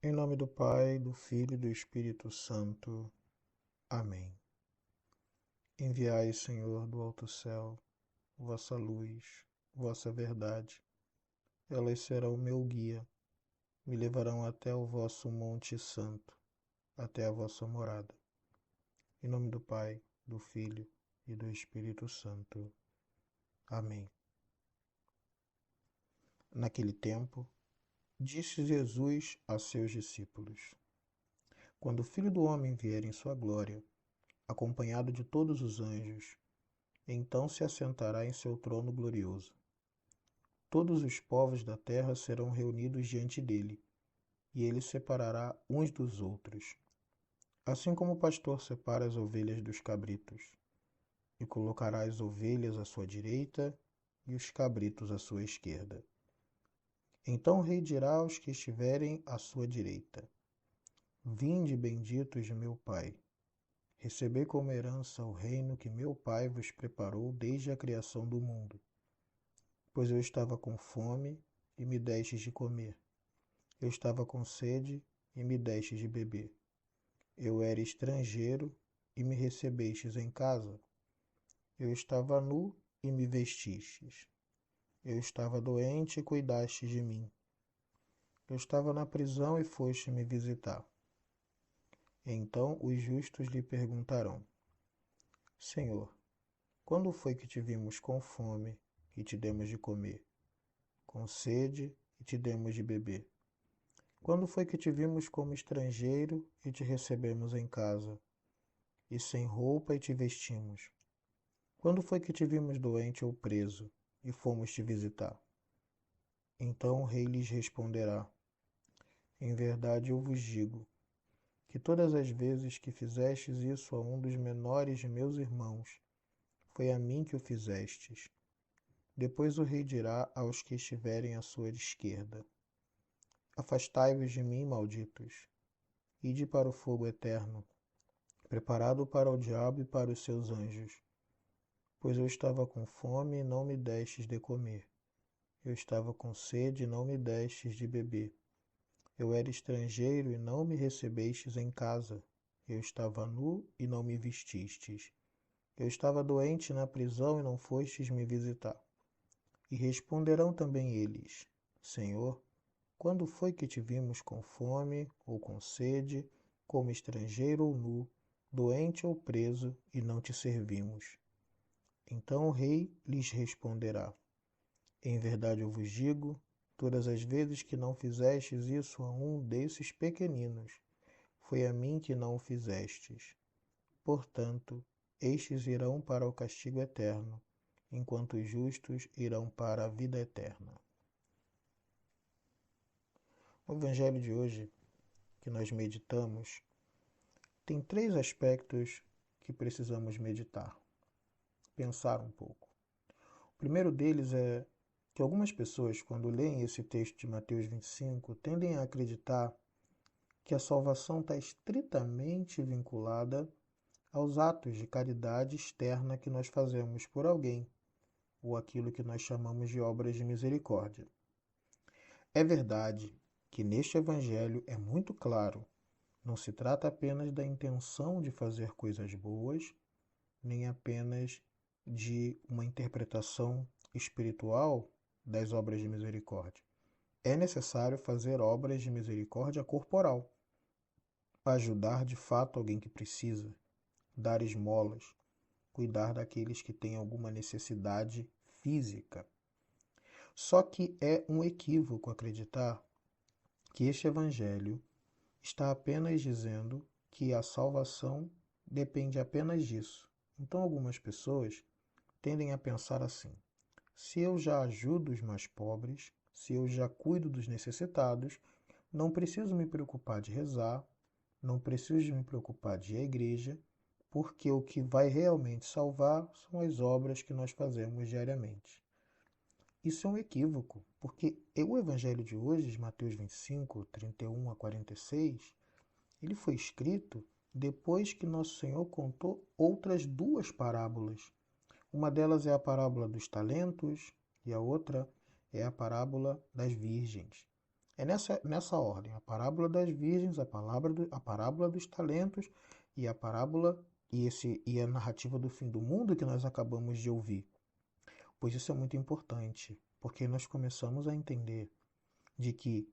Em nome do Pai, do Filho e do Espírito Santo. Amém. Enviai, Senhor, do alto céu, vossa luz, vossa verdade. Elas serão meu guia, me levarão até o vosso Monte Santo, até a vossa morada. Em nome do Pai, do Filho e do Espírito Santo. Amém. Naquele tempo, disse Jesus a seus discípulos: Quando o Filho do Homem vier em sua glória, acompanhado de todos os anjos, então se assentará em seu trono glorioso. Todos os povos da terra serão reunidos diante dele, e ele separará uns dos outros, assim como o pastor separa as ovelhas dos cabritos, e colocará as ovelhas à sua direita e os cabritos à sua esquerda. Então o rei dirá aos que estiverem à sua direita: Vinde, benditos de meu Pai, recebei como herança o reino que meu Pai vos preparou desde a criação do mundo. Pois eu estava com fome e me destes de comer. Eu estava com sede e me destes de beber. Eu era estrangeiro e me recebestes em casa. Eu estava nu e me vestistes. Eu estava doente e cuidastes de mim. Eu estava na prisão e foste me visitar. Então os justos lhe perguntarão: Senhor, quando foi que te vimos com fome e te demos de comer, com sede e te demos de beber? Quando foi que te vimos como estrangeiro e te recebemos em casa, e sem roupa e te vestimos? Quando foi que te vimos doente ou preso e fomos te visitar? Então o rei lhes responderá: Em verdade eu vos digo, que todas as vezes que fizestes isso a um dos menores de meus irmãos, foi a mim que o fizestes. Depois o rei dirá aos que estiverem à sua esquerda: Afastai-vos de mim, malditos, ide para o fogo eterno, preparado para o diabo e para os seus anjos. Pois eu estava com fome e não me destes de comer. Eu estava com sede e não me destes de beber. Eu era estrangeiro e não me recebestes em casa. Eu estava nu e não me vestistes. Eu estava doente na prisão e não fostes me visitar. E responderão também eles: Senhor, quando foi que te vimos com fome ou com sede, como estrangeiro ou nu, doente ou preso, e não te servimos? Então o rei lhes responderá: Em verdade eu vos digo, todas as vezes que não fizestes isso a um desses pequeninos, foi a mim que não o fizestes. Portanto, estes irão para o castigo eterno, enquanto os justos irão para a vida eterna. O evangelho de hoje, que nós meditamos, tem três aspectos que precisamos meditar, pensar um pouco. O primeiro deles é que algumas pessoas, quando leem esse texto de Mateus 25, tendem a acreditar que a salvação está estritamente vinculada aos atos de caridade externa que nós fazemos por alguém, ou aquilo que nós chamamos de obras de misericórdia. É verdade que neste Evangelho é muito claro, não se trata apenas da intenção de fazer coisas boas, nem apenas de uma interpretação espiritual das obras de misericórdia. É necessário fazer obras de misericórdia corporal, ajudar de fato alguém que precisa, dar esmolas, cuidar daqueles que têm alguma necessidade física. Só que é um equívoco acreditar que este evangelho está apenas dizendo que a salvação depende apenas disso. Então algumas pessoas tendem a pensar assim: se eu já ajudo os mais pobres, se eu já cuido dos necessitados, não preciso me preocupar de rezar, não preciso me preocupar de ir à igreja, porque o que vai realmente salvar são as obras que nós fazemos diariamente. Isso é um equívoco, porque o evangelho de hoje, de Mateus 25, 31 a 46, ele foi escrito depois que Nosso Senhor contou outras duas parábolas. Uma delas é a parábola dos talentos e a outra é a parábola das virgens. É nessa ordem, a parábola das virgens, a parábola dos talentos e a parábola e a narrativa do fim do mundo que nós acabamos de ouvir. Pois isso é muito importante, porque nós começamos a entender de que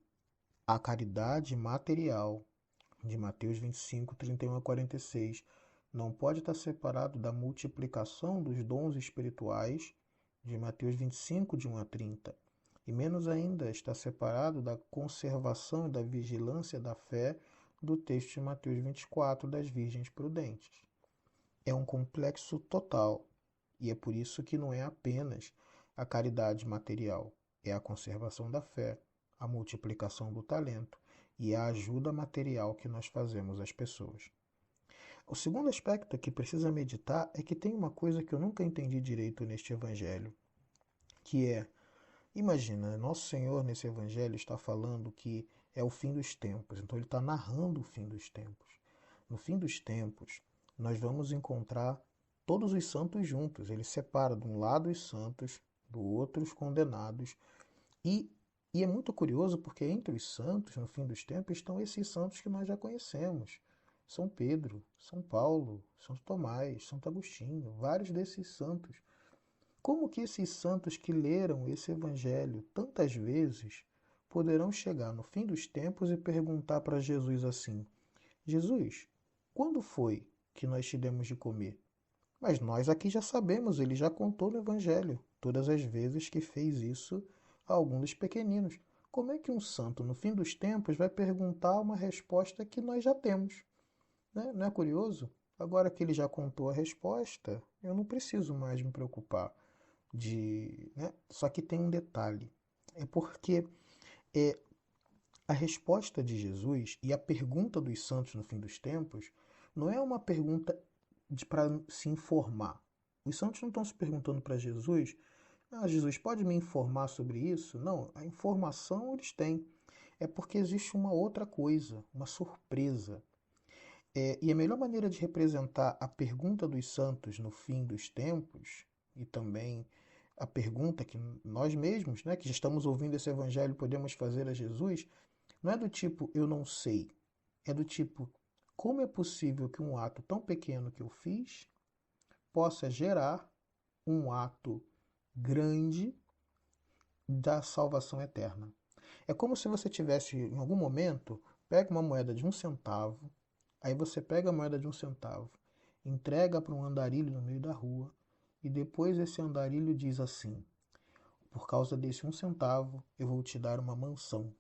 a caridade material de Mateus 25, 31 a 46 não pode estar separado da multiplicação dos dons espirituais de Mateus 25, de 1 a 30. E menos ainda está separado da conservação e da vigilância da fé do texto de Mateus 24, das virgens prudentes. É um complexo total, e é por isso que não é apenas a caridade material, é a conservação da fé, a multiplicação do talento e a ajuda material que nós fazemos às pessoas. O segundo aspecto que precisa meditar é que tem uma coisa que eu nunca entendi direito neste evangelho, que é, imagina, nosso Senhor nesse evangelho está falando que é o fim dos tempos, então ele está narrando o fim dos tempos. No fim dos tempos, nós vamos encontrar todos os santos juntos. Ele separa de um lado os santos, do outro os condenados. E, e é muito curioso porque entre os santos, no fim dos tempos, estão esses santos que nós já conhecemos. São Pedro, São Paulo, São Tomás, Santo Agostinho, vários desses santos. Como que esses santos que leram esse evangelho tantas vezes poderão chegar no fim dos tempos e perguntar para Jesus assim: Jesus, quando foi que nós te demos de comer? Mas nós aqui já sabemos, ele já contou no Evangelho, todas as vezes que fez isso a algum dos pequeninos. Como é que um santo, no fim dos tempos, vai perguntar uma resposta que nós já temos? Né? Não é curioso? Agora que ele já contou a resposta, eu não preciso mais me preocupar né? Só que tem um detalhe. É porque é, a resposta de Jesus e a pergunta dos santos no fim dos tempos não é uma pergunta para se informar. Os santos não estão se perguntando para Jesus: ah, Jesus, pode me informar sobre isso? Não, a informação eles têm. É porque existe uma outra coisa, uma surpresa. E a melhor maneira de representar a pergunta dos santos no fim dos tempos, e também a pergunta que nós mesmos, né, que já estamos ouvindo esse evangelho, podemos fazer a Jesus, não é do tipo eu não sei, é do tipo como é possível que um ato tão pequeno que eu fiz possa gerar um ato grande da salvação eterna. É como se você tivesse, em algum momento, pega uma moeda de 1 centavo, aí você pega a moeda de 1 centavo, entrega para um andarilho no meio da rua, e depois esse andarilho diz assim: por causa desse 1 centavo, eu vou te dar uma mansão.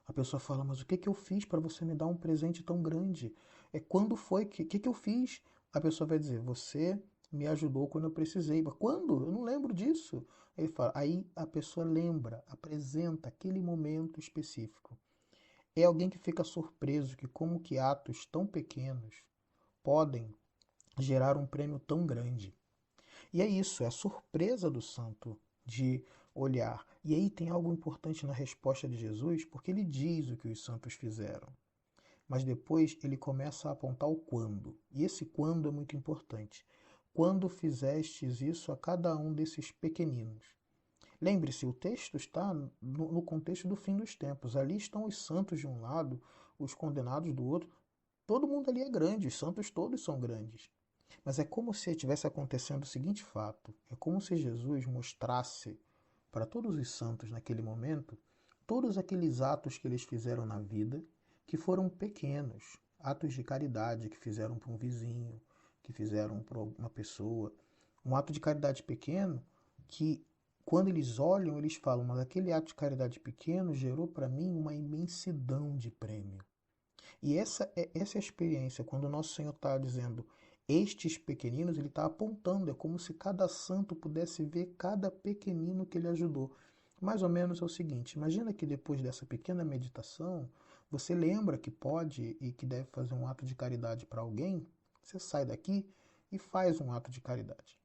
A pessoa fala: mas o que eu fiz para você me dar um presente tão grande? Quando foi? Que eu fiz? A pessoa vai dizer: você me ajudou quando eu precisei. Mas quando? Eu não lembro disso. Ele fala, aí a pessoa lembra, apresenta aquele momento específico. É alguém que fica surpreso que como que atos tão pequenos podem gerar um prêmio tão grande. E é isso, é a surpresa do santo de olhar. E aí tem algo importante na resposta de Jesus, porque ele diz o que os santos fizeram. Mas depois ele começa a apontar o quando. E esse quando é muito importante. Quando fizestes isso a cada um desses pequeninos. Lembre-se, o texto está no contexto do fim dos tempos. Ali estão os santos de um lado, os condenados do outro. Todo mundo ali é grande, os santos todos são grandes. Mas é como se estivesse acontecendo o seguinte fato: é como se Jesus mostrasse para todos os santos naquele momento todos aqueles atos que eles fizeram na vida que foram pequenos, atos de caridade que fizeram para um vizinho, que fizeram para uma pessoa, um ato de caridade pequeno que quando eles olham, eles falam: mas aquele ato de caridade pequeno gerou para mim uma imensidão de prêmio. E essa é a experiência, quando o nosso Senhor está dizendo estes pequeninos, ele está apontando, é como se cada santo pudesse ver cada pequenino que ele ajudou. Mais ou menos é o seguinte: imagina que depois dessa pequena meditação, você lembra que pode e que deve fazer um ato de caridade para alguém, você sai daqui e faz um ato de caridade.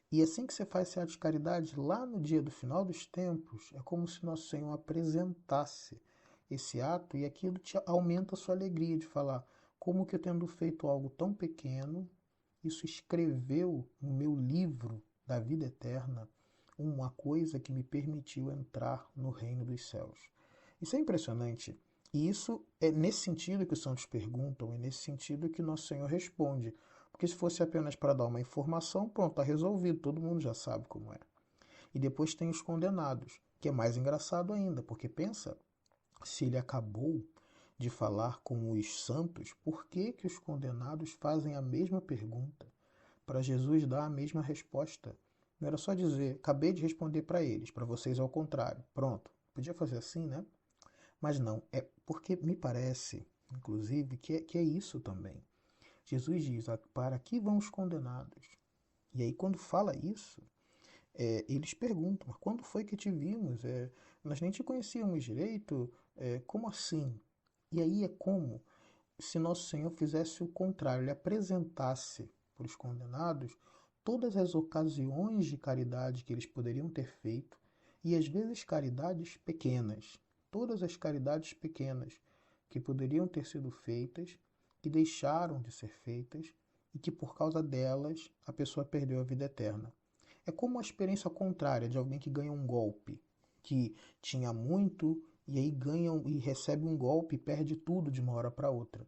E assim que você faz esse ato de caridade, lá no dia do final dos tempos, é como se Nosso Senhor apresentasse esse ato e aquilo te aumenta a sua alegria de falar: como que eu tendo feito algo tão pequeno, isso escreveu no meu livro da vida eterna uma coisa que me permitiu entrar no reino dos céus. Isso é impressionante. E isso é nesse sentido que os santos perguntam, é nesse sentido que Nosso Senhor responde. Porque se fosse apenas para dar uma informação, pronto, está resolvido, todo mundo já sabe como é. E depois tem os condenados, que é mais engraçado ainda, porque pensa, se ele acabou de falar com os santos, por que que os condenados fazem a mesma pergunta para Jesus dar a mesma resposta? Não era só dizer, acabei de responder para eles, para vocês é o contrário. Pronto. Podia fazer assim, né? Mas não, é porque me parece, inclusive, que é isso também. Jesus diz, para que vão os condenados? E aí quando fala isso, eles perguntam, mas quando foi que te vimos? Nós nem te conhecíamos direito, como assim? E aí é como se Nosso Senhor fizesse o contrário, ele apresentasse para os condenados todas as ocasiões de caridade que eles poderiam ter feito, e às vezes caridades pequenas, todas as caridades pequenas que poderiam ter sido feitas, que deixaram de ser feitas e que por causa delas a pessoa perdeu a vida eterna. É como a experiência contrária de alguém que ganha um golpe, que tinha muito e aí ganha e recebe um golpe e perde tudo de uma hora para outra.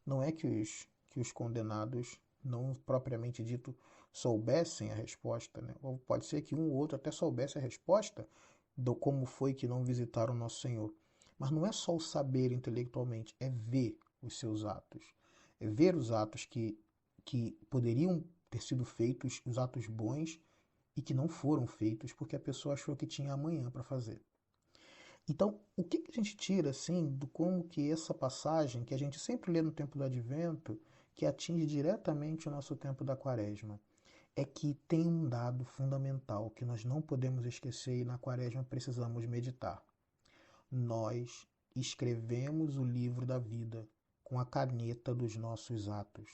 Não é que os condenados, não propriamente dito, soubessem a resposta, né? Ou pode ser que um ou outro até soubesse a resposta do como foi que não visitaram Nosso Senhor. Mas não é só o saber intelectualmente, é ver os seus atos. É ver os atos que poderiam ter sido feitos, os atos bons, e que não foram feitos porque a pessoa achou que tinha amanhã para fazer. Então, o que a gente tira, assim, do como que essa passagem, que a gente sempre lê no tempo do Advento, que atinge diretamente o nosso tempo da Quaresma, é que tem um dado fundamental que nós não podemos esquecer e na Quaresma precisamos meditar. Nós escrevemos o livro da vida com a caneta dos nossos atos.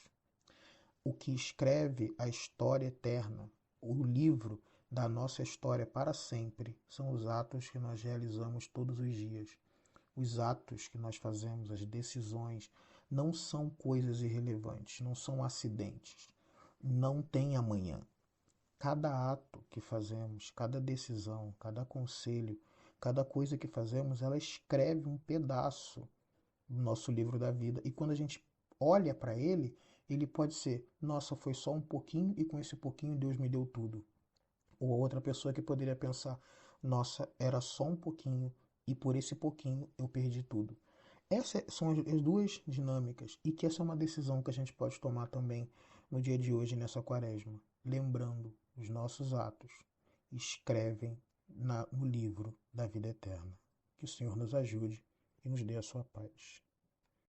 O que escreve a história eterna, o livro da nossa história para sempre, são os atos que nós realizamos todos os dias. Os atos que nós fazemos, as decisões, não são coisas irrelevantes, não são acidentes. Não tem amanhã. Cada ato que fazemos, cada decisão, cada conselho, cada coisa que fazemos, ela escreve um pedaço do nosso livro da vida. E quando a gente olha para ele, ele pode ser: nossa, foi só um pouquinho e com esse pouquinho Deus me deu tudo. Ou a outra pessoa que poderia pensar: nossa, era só um pouquinho e por esse pouquinho eu perdi tudo. Essas são as duas dinâmicas e que essa é uma decisão que a gente pode tomar também no dia de hoje, nessa quaresma. Lembrando, os nossos atos escrevem no livro da vida eterna. Que o Senhor nos ajude e nos dê a sua paz.